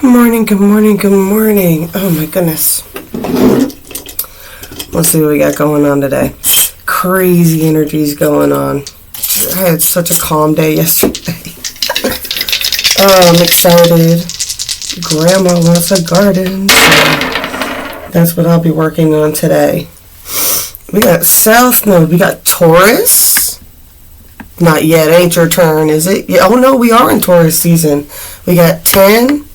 Good morning, good morning, good morning. Oh my goodness. Let's see what we got going on today. Crazy energies going on. I had such a calm day yesterday. Oh, I'm excited. Grandma wants a garden. So that's what I'll be working on today. We got South Node. We got Taurus. Not yet. Ain't your turn, is it? Yeah. Oh no, we are in Taurus season. We got 10.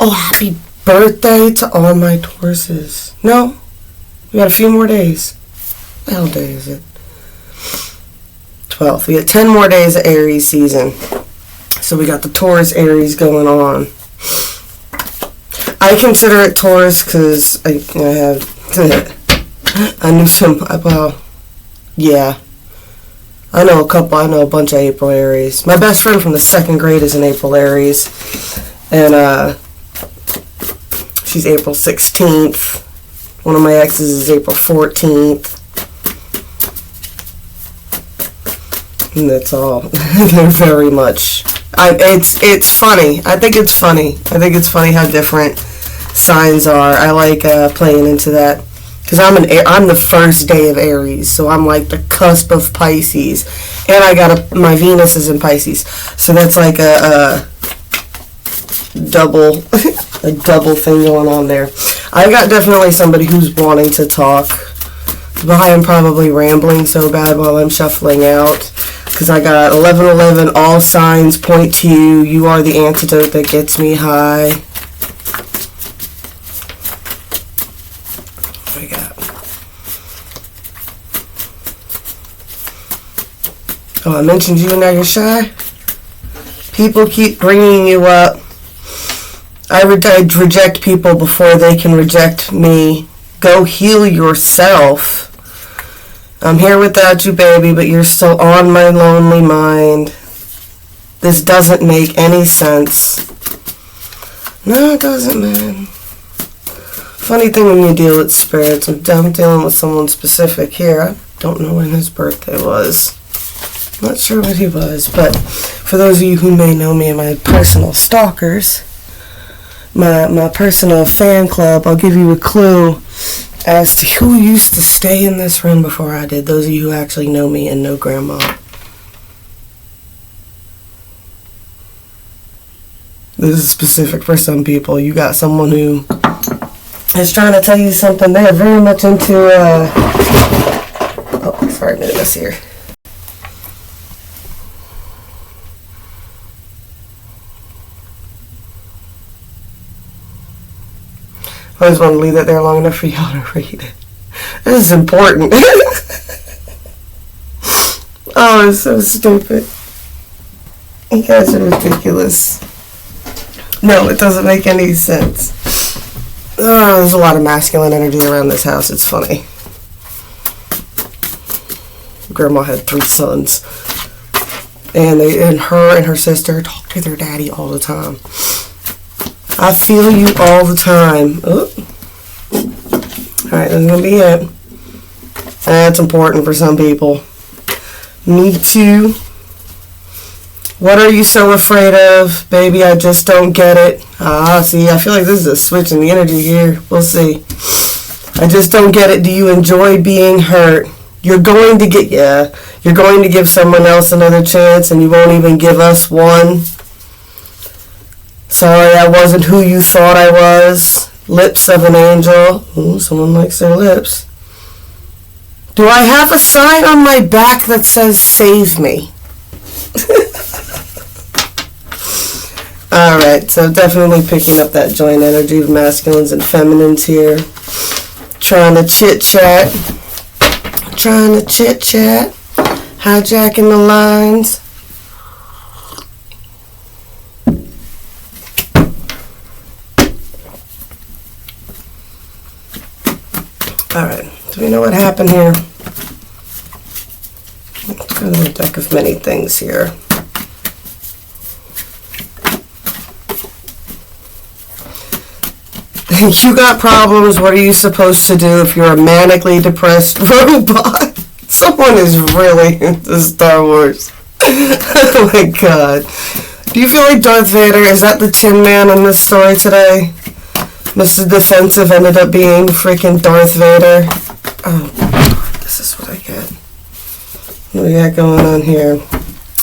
Oh, happy birthday to all my Tauruses. No, we got a few more days. What the hell day is it? 12th. We got 10 more days of Aries season. So we got the Taurus Aries going on. I consider it Taurus because I have I knew some, well, yeah. I know a bunch of April Aries. My best friend from the second grade is an April Aries. And she's April 16th. One of my exes is April 14th. And that's all. They're very much. It's funny. I think it's funny. How different signs are. I like playing into that. Because I'm the first day of Aries, so I'm like the cusp of Pisces, and I got my Venus is in Pisces, so that's like a double thing going on there. I got definitely somebody who's wanting to talk, but I am probably rambling so bad while I'm shuffling out, because I got 1111, all signs point to you. You are the antidote that gets me high. Oh, I mentioned you and now you're shy? People keep bringing you up. I reject people before they can reject me. Go heal yourself. I'm here without you, baby, but you're still on my lonely mind. This doesn't make any sense. No, it doesn't, man. Funny thing when you deal with spirits. I'm dealing with someone specific here. I don't know when his birthday was. Not sure what he was, but for those of you who may know me and my personal stalkers, my personal fan club, I'll give you a clue as to who used to stay in this room before I did. Those of you who actually know me and know Grandma. This is specific for some people. You got someone who is trying to tell you something. They're very much into, oh, sorry, minute, this here. I just want to leave that there long enough for y'all to read it. This is important. Oh, it's so stupid. You guys are ridiculous. No, it doesn't make any sense. Oh, there's a lot of masculine energy around this house. It's funny. Grandma had 3 sons. And her and her sister talk to their daddy all the time. I feel you all the time. Oh. Alright, that's going to be it. That's important for some people. Me too. What are you so afraid of? Baby, I just don't get it. See, I feel like this is a switch in the energy here. We'll see. I just don't get it. Do you enjoy being hurt? You're going to give someone else another chance and you won't even give us one. Sorry, I wasn't who you thought I was. Lips of an angel. Ooh, someone likes their lips. Do I have a sign on my back that says save me? Alright, so definitely picking up that joint energy of masculines and feminines here. Trying to chit-chat. Hijacking the lines. Alright, do we know what happened here? Let's go to the deck of many things here. You got problems. What are you supposed to do if you're a manically depressed robot? Someone is really into Star Wars. Oh my god. Do you feel like Darth Vader? Is that the Tin Man in this story today? Mr. Defensive ended up being freaking Darth Vader. Oh, God, this is what I get. What do we got going on here?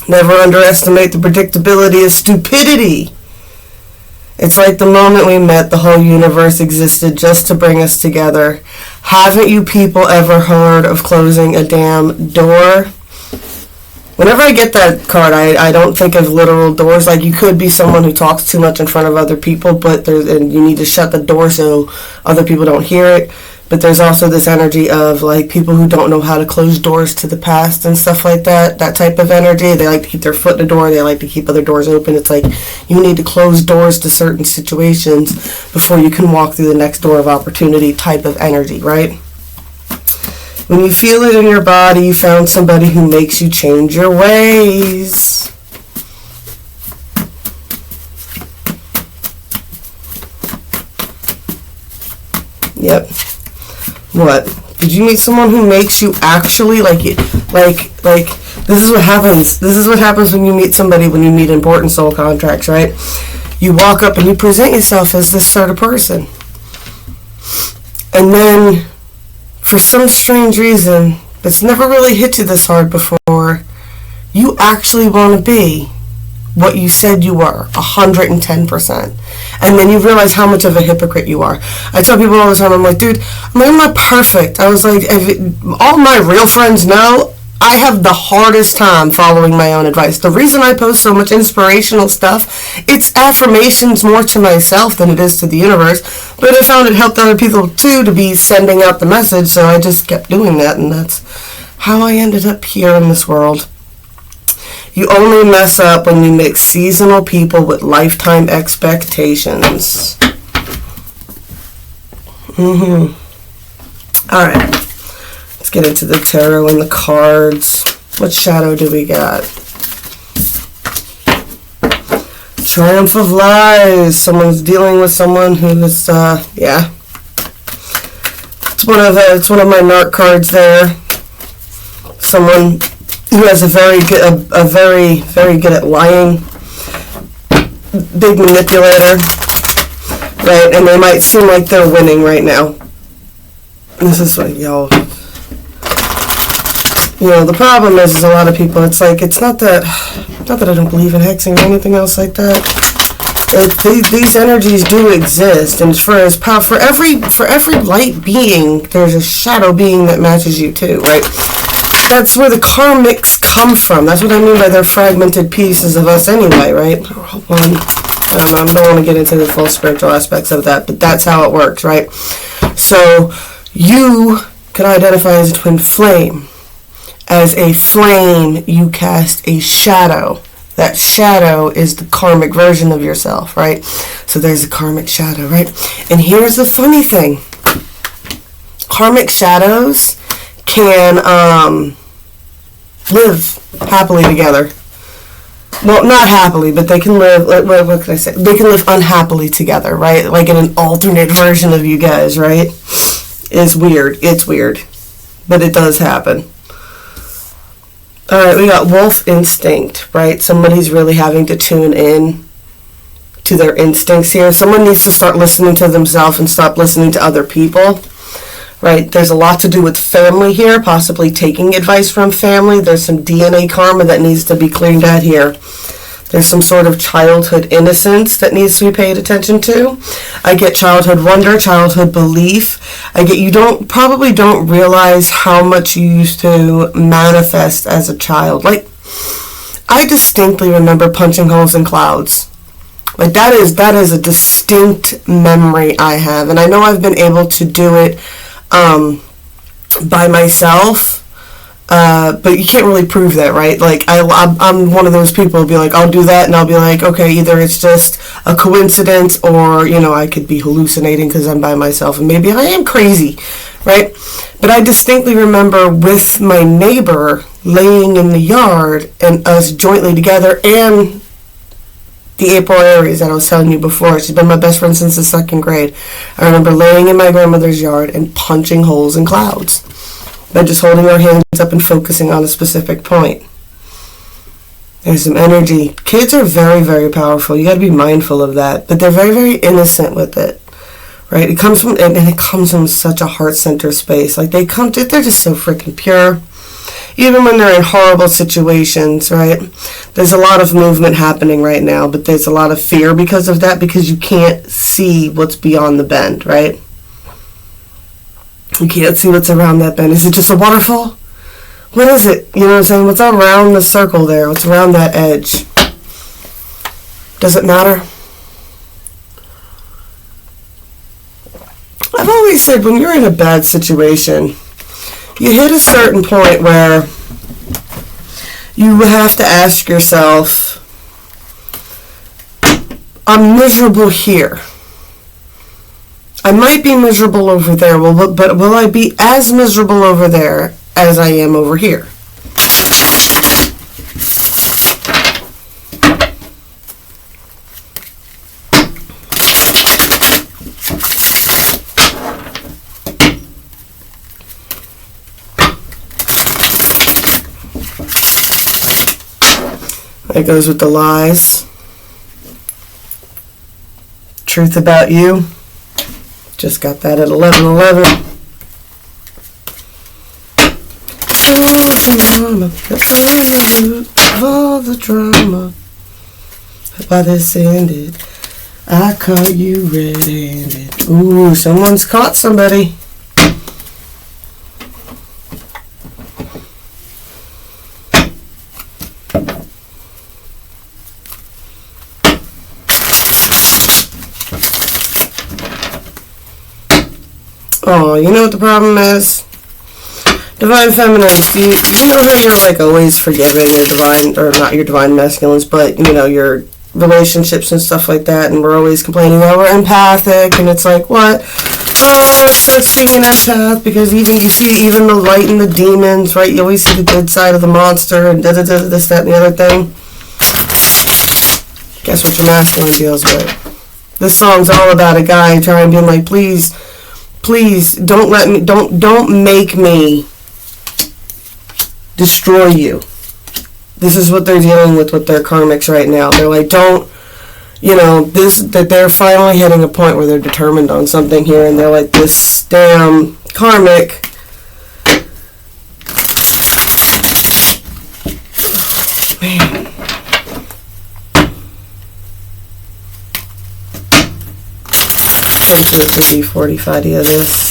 Never underestimate the predictability of stupidity. It's like the moment we met, the whole universe existed just to bring us together. Haven't you people ever heard of closing a damn door? Whenever I get that card, I don't think of literal doors. Like, you could be someone who talks too much in front of other people, and you need to shut the door so other people don't hear it. But there's also this energy of, like, people who don't know how to close doors to the past and stuff like that. That type of energy. They like to keep their foot in the door. They like to keep other doors open. It's like you need to close doors to certain situations before you can walk through the next door of opportunity type of energy, right? When you feel it in your body, you found somebody who makes you change your ways. Yep. What? Did you meet someone who makes you actually like this is what happens. This is what happens when you meet somebody, when you meet important soul contracts, right? You walk up and you present yourself as this sort of person. And then, for some strange reason that's never really hit you this hard before, you actually want to be what you said you were, 110%. And then you realize how much of a hypocrite you are. I tell people all the time, I'm like, dude, I'm not perfect. I was like, all my real friends know I have the hardest time following my own advice. The reason I post so much inspirational stuff, it's affirmations more to myself than it is to the universe. But I found it helped other people too to be sending out the message, so I just kept doing that, and that's how I ended up here in this world. You only mess up when you mix seasonal people with lifetime expectations. Alright. Let's get into the tarot and the cards. What shadow do we got? Triumph of lies. Someone's dealing with someone who is, yeah. It's one of my narc cards there. Someone who has very good at lying. Big manipulator. Right? And they might seem like they're winning right now. This is what y'all... You know, the problem is a lot of people, it's like, it's not that I don't believe in hexing or anything else like that. These energies do exist, and for every light being, there's a shadow being that matches you too, right? That's where the karmics come from. That's what I mean by they're fragmented pieces of us anyway, right? I don't want to get into the full spiritual aspects of that, but that's how it works, right? So, you can identify as a twin flame. As a flame, you cast a shadow. That shadow is the karmic version of yourself, right? So there's a karmic shadow, right? And here's the funny thing. Karmic shadows can live happily together. Well, not happily, but they can live, what can I say? They can live unhappily together, right? Like in an alternate version of you guys, right? It's weird. It's weird. But it does happen. Alright, we got wolf instinct, right? Somebody's really having to tune in to their instincts here. Someone needs to start listening to themselves and stop listening to other people, right? There's a lot to do with family here, possibly taking advice from family. There's some DNA karma that needs to be cleaned out here. There's some sort of childhood innocence that needs to be paid attention to. I get childhood wonder, childhood belief. I get you probably don't realize how much you used to manifest as a child. Like, I distinctly remember punching holes in clouds. Like, that is a distinct memory I have. And I know I've been able to do it by myself. But you can't really prove that, right? Like, I'm one of those people who'll be like, I'll do that, and I'll be like, okay, either it's just a coincidence, or, you know, I could be hallucinating because I'm by myself, and maybe I am crazy, right? But I distinctly remember with my neighbor laying in the yard, and us jointly together, and the April Aries that I was telling you before. She's been my best friend since the 2nd grade. I remember laying in my grandmother's yard and punching holes in clouds by just holding our hands up and focusing on a specific point. There's some energy. Kids are very, very powerful. You got to be mindful of that. But they're very, very innocent with it, right? It comes from, and it comes from such a heart center space. Like they're just so freaking pure. Even when they're in horrible situations, right? There's a lot of movement happening right now, but there's a lot of fear because of that, because you can't see what's beyond the bend, right? You can't see what's around that bend. Is it just a waterfall? What is it? You know what I'm saying? What's around the circle there? What's around that edge? Does it matter? I've always said when you're in a bad situation, you hit a certain point where you have to ask yourself, I'm miserable here. I might be miserable over there, but will I be as miserable over there as I am over here? That goes with the lies. Truth about you. Just got that at 11:11. All the drama. Why this ended. I caught you red-handed. Ooh, someone's caught somebody. Oh, you know what the problem is? Divine feminines, do you know how you're like always forgiving your divine, or not your divine masculines, but you know, your relationships and stuff like that, and we're always complaining, oh, we're empathic, and it's like, what? Oh, it's such being an empath, because even you see even the light and the demons, right? You always see the good side of the monster, and da-da-da, this, that, and the other thing. Guess what your masculine deals with? This song's all about a guy trying to be like, please, don't let me, don't make me destroy you. This is what they're dealing with their karmics right now. They're like, don't, you know, that they're finally hitting a point where they're determined on something here, and they're like, this damn karmic. Man. Let's do the D45 of this.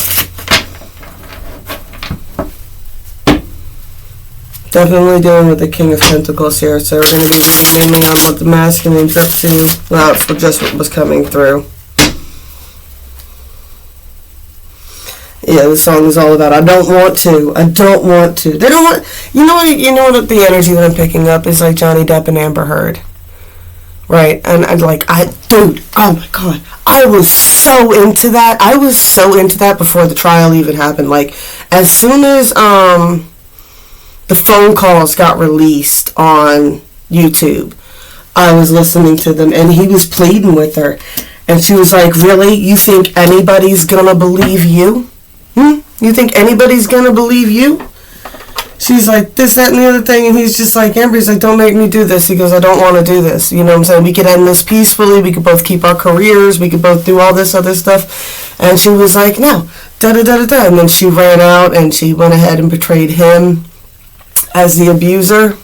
Definitely dealing with the King of Pentacles here, so we're going to be reading mainly on what the masculine's up to. Well, that's just what was coming through. Yeah, the song is all about, I don't want to. They don't want, you know what the energy that I'm picking up is like Johnny Depp and Amber Heard. Right, and dude, oh my god, I was so into that. I was so into that before the trial even happened. Like, as soon as the phone calls got released on YouTube, I was listening to them, and he was pleading with her, and she was like, really? You think anybody's gonna believe you? You think anybody's gonna believe you? She's like, this, that, and the other thing, and he's just like, Amber's like, don't make me do this. He goes, I don't want to do this. You know what I'm saying? We could end this peacefully. We could both keep our careers. We could both do all this other stuff. And she was like, no, da-da-da-da-da. And then she ran out, and she went ahead and portrayed him as the abuser.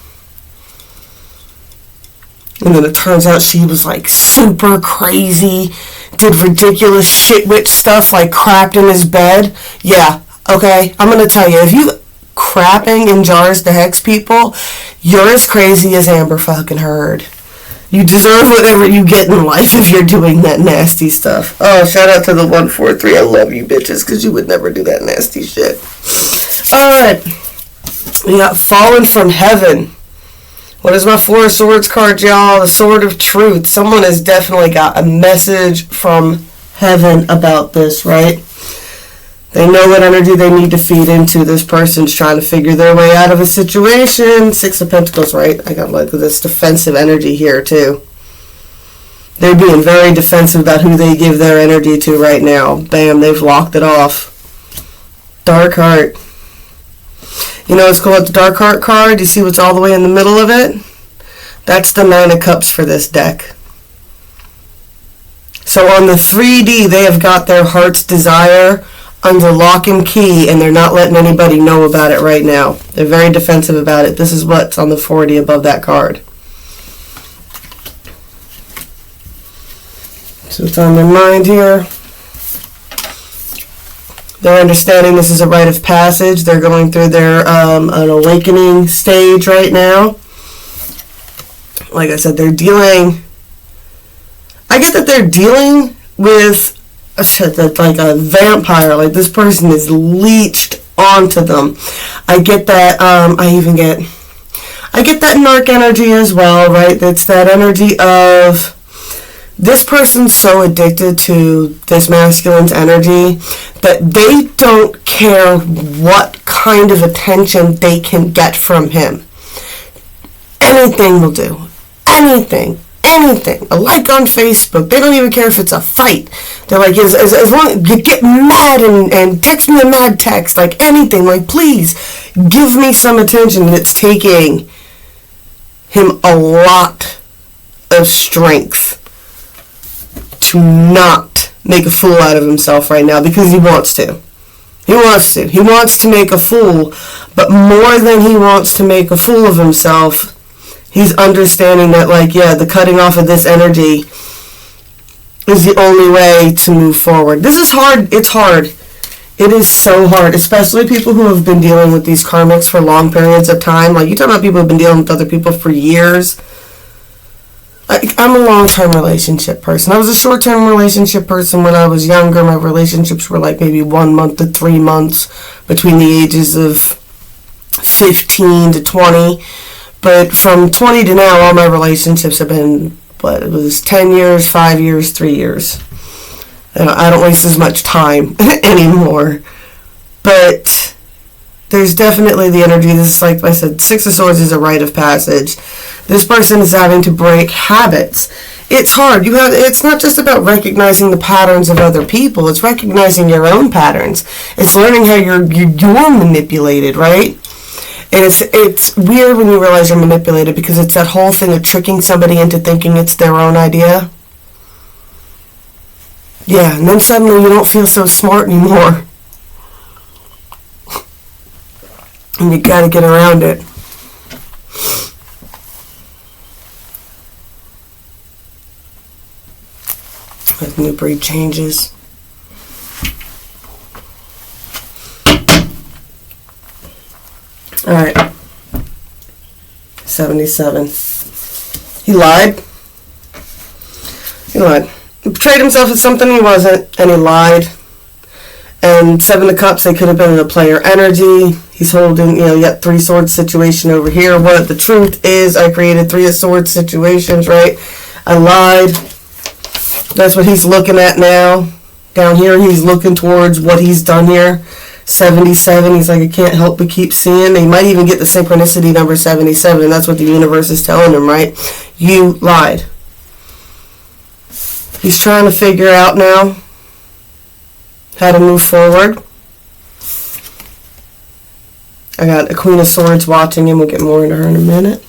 And then it turns out she was like super crazy, did ridiculous shit witch stuff, like crapped in his bed. Yeah, okay, I'm going to tell you, if you crapping in jars to hex people, you're as crazy as Amber fucking Heard. You deserve whatever you get in life if you're doing that nasty stuff. Oh, shout out to the 143. I love you bitches, because you would never do that nasty shit. Alright. We got Fallen from Heaven. What is my Four of Swords card, y'all? The Sword of Truth. Someone has definitely got a message from heaven about this, right? They know what energy they need to feed into. This person's trying to figure their way out of a situation. Six of Pentacles, right? I got like this defensive energy here, too. They're being very defensive about who they give their energy to right now. Bam, they've locked it off. Dark Heart. You know what's cool with the Dark Heart card? You see what's all the way in the middle of it? That's the Nine of Cups for this deck. So on the 3D, they have got their heart's desire under lock and key, and they're not letting anybody know about it right now. They're very defensive about it. This is what's on the 4D above that card. So it's on their mind here. They're understanding this is a rite of passage. They're going through their an awakening stage right now. Like I said, they're dealing... I get that they're dealing with like a vampire. Like this person is leeched onto them. I get that. I get that narc energy as well, right? It's that energy of this person's so addicted to this masculine's energy that they don't care what kind of attention they can get from him. Anything will do. Anything. A like on Facebook. They don't even care if it's a fight. They're like, as long as you get mad and text me a mad text, like anything, like please give me some attention. And it's taking him a lot of strength to not make a fool out of himself right now, because he wants to. He wants to make a fool, but more than he wants to make a fool of himself, he's understanding that, like, yeah, the cutting off of this energy is the only way to move forward. This is hard. It's hard. It is so hard, especially people who have been dealing with these karmics for long periods of time. Like, you talk about people who have been dealing with other people for years. I'm a long-term relationship person. I was a short-term relationship person when I was younger. My relationships were like maybe 1 month to 3 months between the ages of 15 to 20. But from 20 to now, all my relationships have been, it was 10 years, 5 years, 3 years. And I don't waste as much time anymore. But there's definitely the energy. This is, like I said, Six of Swords is a rite of passage. This person is having to break habits. It's hard. It's not just about recognizing the patterns of other people. It's recognizing your own patterns. It's learning how you're manipulated, right? And it's weird when you realize you're manipulated, because it's that whole thing of tricking somebody into thinking it's their own idea. Yeah, and then suddenly you don't feel so smart anymore. And you gotta get around it. As new breed changes. Alright. 77. He lied. He portrayed himself as something he wasn't, and he lied. And Seven of Cups, they could have been in a player energy. He's holding, you got Three Swords situation over here. What the truth is, I created Three of Swords situations, right? I lied. That's what he's looking at now. Down here, he's looking towards what he's done here. 77, he's like, I can't help but keep seeing. They might even get the synchronicity number 77, and that's what the universe is telling him, right? You lied. He's trying to figure out now how to move forward. I got a Queen of Swords watching him. We'll get more into her in a minute.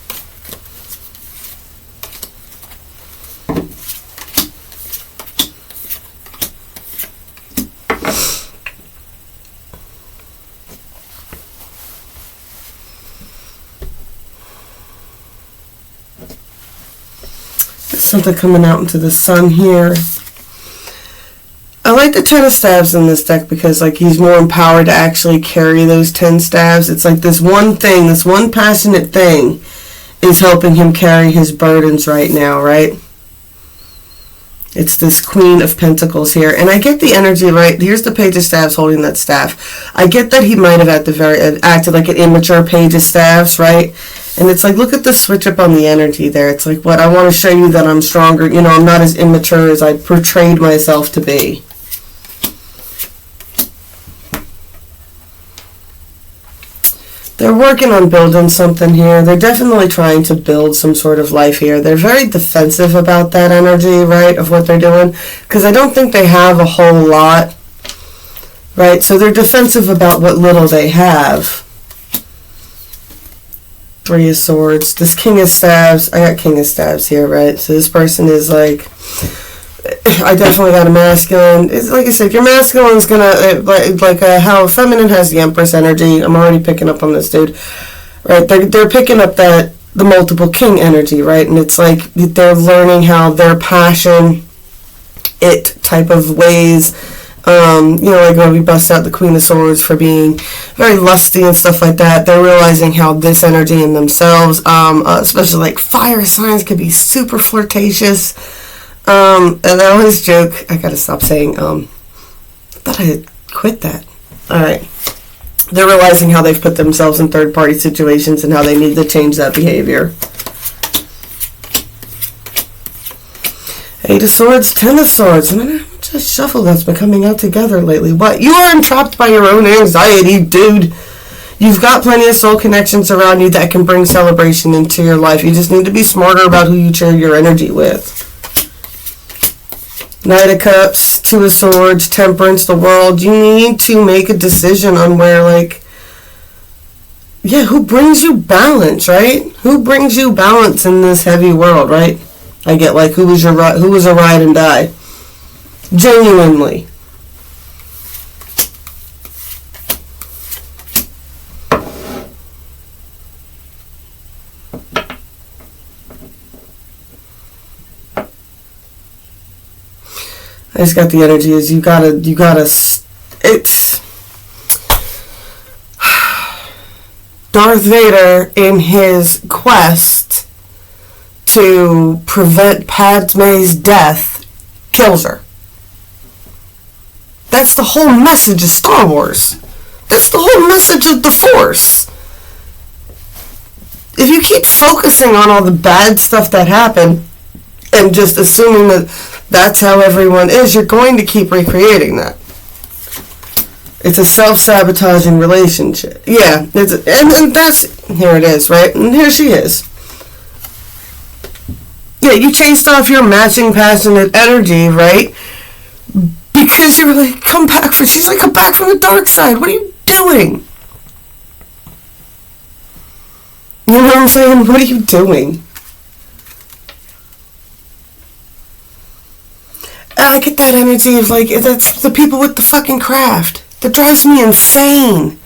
Something coming out into the sun here. I like the 10 of staves in this deck because, like, he's more empowered to actually carry those 10 staves. It's like this one thing, this one passionate thing is helping him carry his burdens right now, right? It's this Queen of Pentacles here. And I get the energy, right? Here's the Page of Staves holding that staff. I get that he might have acted like an immature Page of Staves, right? And it's like, look at the switch up on the energy there. It's like, what? I want to show you that I'm stronger. I'm not as immature as I portrayed myself to be. They're working on building something here. They're definitely trying to build some sort of life here. They're very defensive about that energy, right, of what they're doing. Because I don't think they have a whole lot, right? So they're defensive about what little they have. Three of Swords. This King of Staves. I got King of Staves here, right? So this person is like, I definitely got a masculine. It's like I said, your masculine is gonna how feminine has the Empress energy. I'm already picking up on this dude, right? They're picking up the multiple king energy, right? And it's like they're learning how their passion, it type of ways. Like when we bust out the Queen of Swords for being very lusty and stuff like that, they're realizing how this energy in themselves, especially like fire signs, could be super flirtatious. And I always joke, I gotta stop saying, I thought I had quit that. Alright. They're realizing how they've put themselves in third-party situations and how they need to change that behavior. Eight of Swords, Ten of Swords. Man, how much shuffle that's been coming out together lately? What? You are entrapped by your own anxiety, dude. You've got plenty of soul connections around you that can bring celebration into your life. You just need to be smarter about who you share your energy with. Knight of Cups, Two of Swords, Temperance, the World. You need to make a decision on where, who brings you balance, right? Who brings you balance in this heavy world, right? I get who was a ride and die? Genuinely. I just got the energy is you gotta, it's Darth Vader in his quest to prevent Padme's death kills her. That's the whole message of Star Wars. That's the whole message of the Force. If you keep focusing on all the bad stuff that happened and just assuming that that's how everyone is, you're going to keep recreating that. It's a self-sabotaging relationship. Yeah, and that's, here it is, right? And here she is. Yeah, you chased off your matching passionate energy, right? Because you were like, come back from the dark side. What are you doing? You know what I'm saying? What are you doing? And I get that energy of that's the people with the fucking craft. That drives me insane.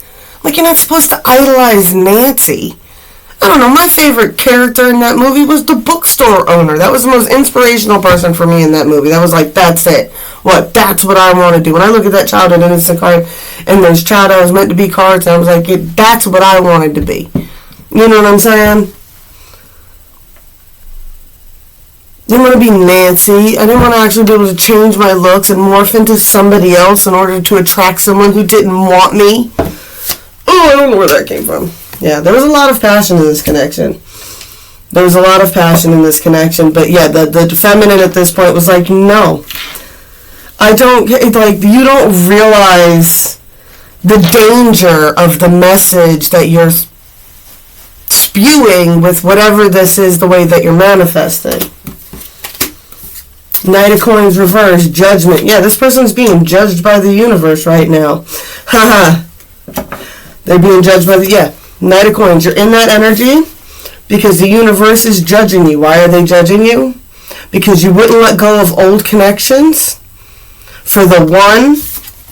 You're not supposed to idolize Nancy. I don't know, my favorite character in that movie was the bookstore owner. That was the most inspirational person for me in that movie. That was that's it. That's what I want to do. When I look at that childhood innocent card and those child I was meant to be cards, I was like, that's what I wanted to be. You know what I'm saying? I didn't want to be Nancy. I didn't want to actually be able to change my looks and morph into somebody else in order to attract someone who didn't want me. Oh, I don't know where that came from. Yeah, there was a lot of passion in this connection. But yeah, the feminine at this point was like, no. I don't, you don't realize the danger of the message that you're spewing with whatever this is, the way that you're manifesting. Knight of Coins reverse, Judgment. Yeah, this person's being judged by the universe right now. Haha. They're being judged by Knight of Coins. You're in that energy because the universe is judging you. Why are they judging you? Because you wouldn't let go of old connections for the one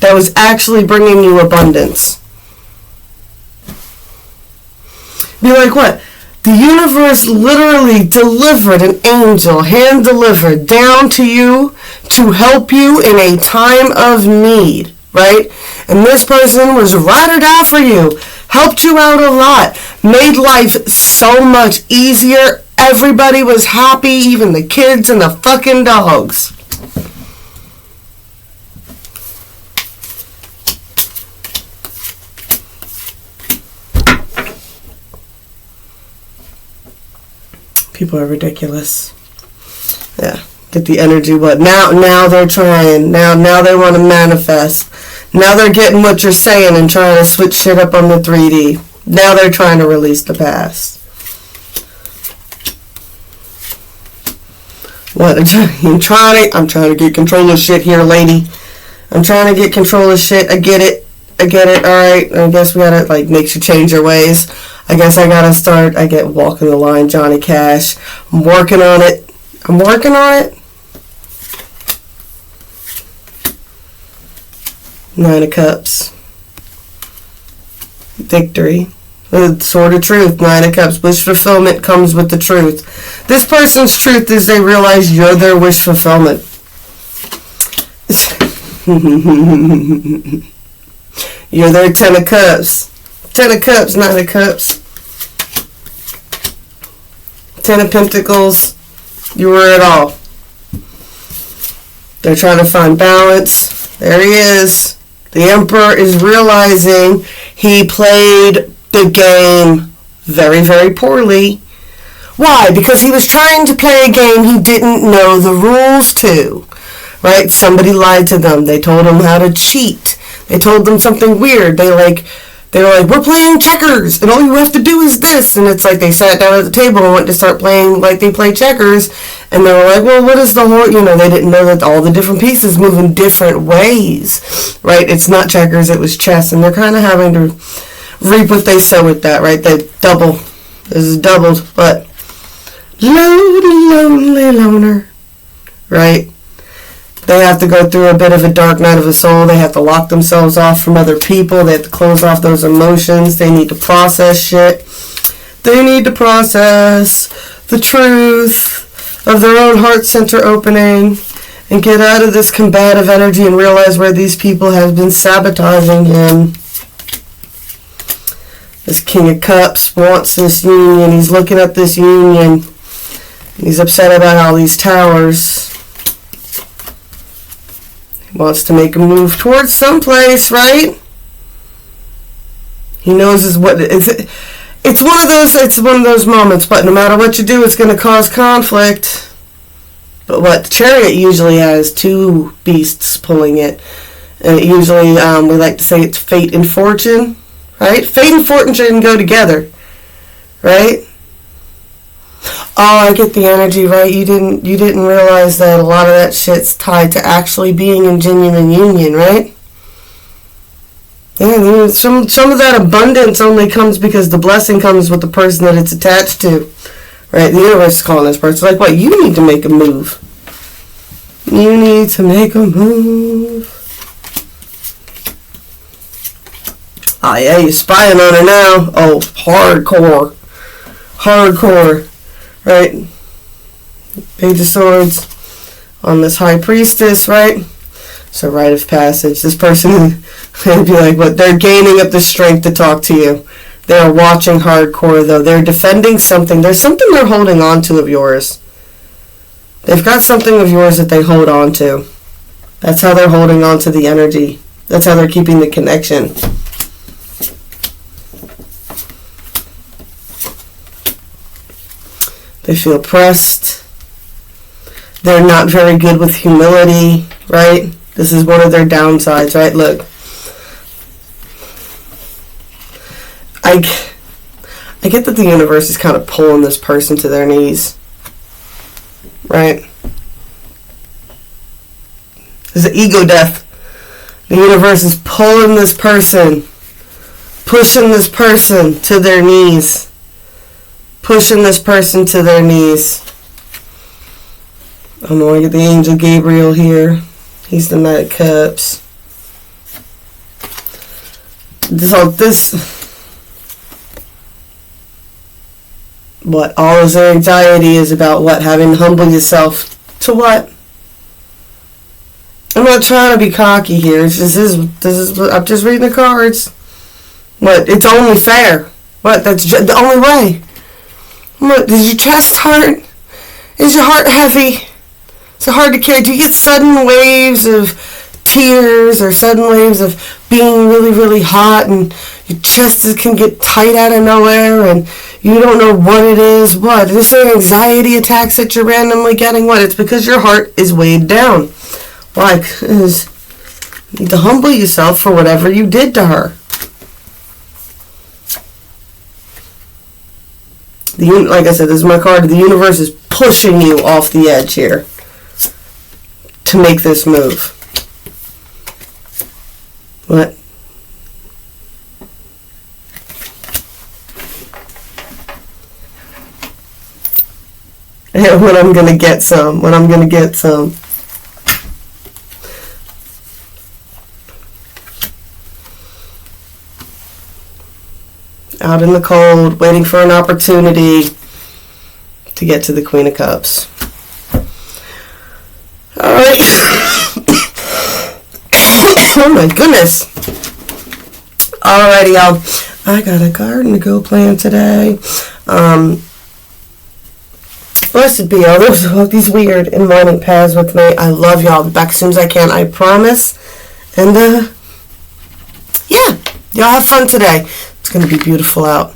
that was actually bringing you abundance. Be like, what? The universe literally delivered an angel, hand-delivered, down to you to help you in a time of need, right? And this person was ride or die for you, helped you out a lot, made life so much easier. Everybody was happy, even the kids and the fucking dogs. People are ridiculous. Yeah, get the energy. What now? They're trying. Now they want to manifest. Now they're getting what you're saying and trying to switch shit up on the 3D. Now they're trying to release the past. What? I'm trying to get control of shit here, lady. I'm trying to get control of shit. I get it. Alright. I guess we gotta, makes you change your ways. I guess I gotta start. I get walking the line, Johnny Cash. I'm working on it. I'm working on it. 9 of Cups. Victory. The Sword of Truth. 9 of Cups. Wish fulfillment comes with the truth. This person's truth is they realize you're their wish fulfillment. You're their 10 of Cups. 10 of Cups, 9 of Cups. 10 of Pentacles. You were it all. They're trying to find balance. There he is. The Emperor is realizing he played the game very, very poorly. Why? Because he was trying to play a game he didn't know the rules to. Right? Somebody lied to them. They told him how to cheat. They told them something weird. They were like, we're playing checkers, and all you have to do is this. And it's like they sat down at the table and went to start playing like they play checkers. And they were like, well, what is the whole, they didn't know that all the different pieces move in different ways. Right? It's not checkers, it was chess. And they're kind of having to reap what they sow with that, right? They double. This is doubled, but lonely loner. Right? They have to go through a bit of a dark night of the soul. They have to lock themselves off from other people. They have to close off those emotions. They need to process shit. They need to process the truth of their own heart center opening and get out of this combative energy and realize where these people have been sabotaging him. This King of Cups wants this union. He's looking at this union. He's upset about all these towers. Wants to make a move towards someplace, right? He knows it's one of those moments, but no matter what you do, it's going to cause conflict. But what the Chariot usually has 2 beasts pulling it, and it usually we like to say it's fate and fortune, right? Fate and fortune go together, right? Oh, I get the energy, right? You didn't realize that a lot of that shit's tied to actually being in genuine union, right? Yeah, some of that abundance only comes because the blessing comes with the person that it's attached to, right? The universe is calling this person like, what? You need to make a move. You need to make a move. Oh yeah, you're spying on her now. Oh, hardcore. Right? Page of Swords on this High Priestess, right? So rite of passage. This person would be like, what? They're gaining up the strength to talk to you. They're watching hardcore, though. They're defending something. There's something they're holding on to of yours. They've got something of yours that they hold on to. That's how they're holding on to the energy. That's how they're keeping the connection. They feel pressed. They're not very good with humility, right? This is one of their downsides, right? Look. I get that the universe is kind of pulling this person to their knees, right? There's an ego death. The universe is pulling this person, pushing this person to their knees. Pushing this person to their knees. Oh no, I get the Angel Gabriel here. He's the Knight of Cups. All this anxiety is about what? Having to humble yourself to what? I'm not trying to be cocky here. This is I'm just reading the cards. What? It's only fair. What? That's the only way. What, does your chest hurt? Is your heart heavy? Is it hard to carry? Do you get sudden waves of tears or sudden waves of being really, really hot and your chest can get tight out of nowhere and you don't know what it is? What? Is there anxiety attacks that you're randomly getting? What? It's because your heart is weighed down. Why? Because you need to humble yourself for whatever you did to her. Like I said, this is my card. The universe is pushing you off the edge here to make this move. What? when I'm gonna get some. Out in the cold, waiting for an opportunity to get to the Queen of Cups. All right. Oh my goodness. Alrighty, y'all. I got a garden to go plant today. Blessed be all those who walk these weird and morning paths with me. I love y'all. I'll be back as soon as I can. I promise. And yeah, y'all have fun today. It's gonna be beautiful out.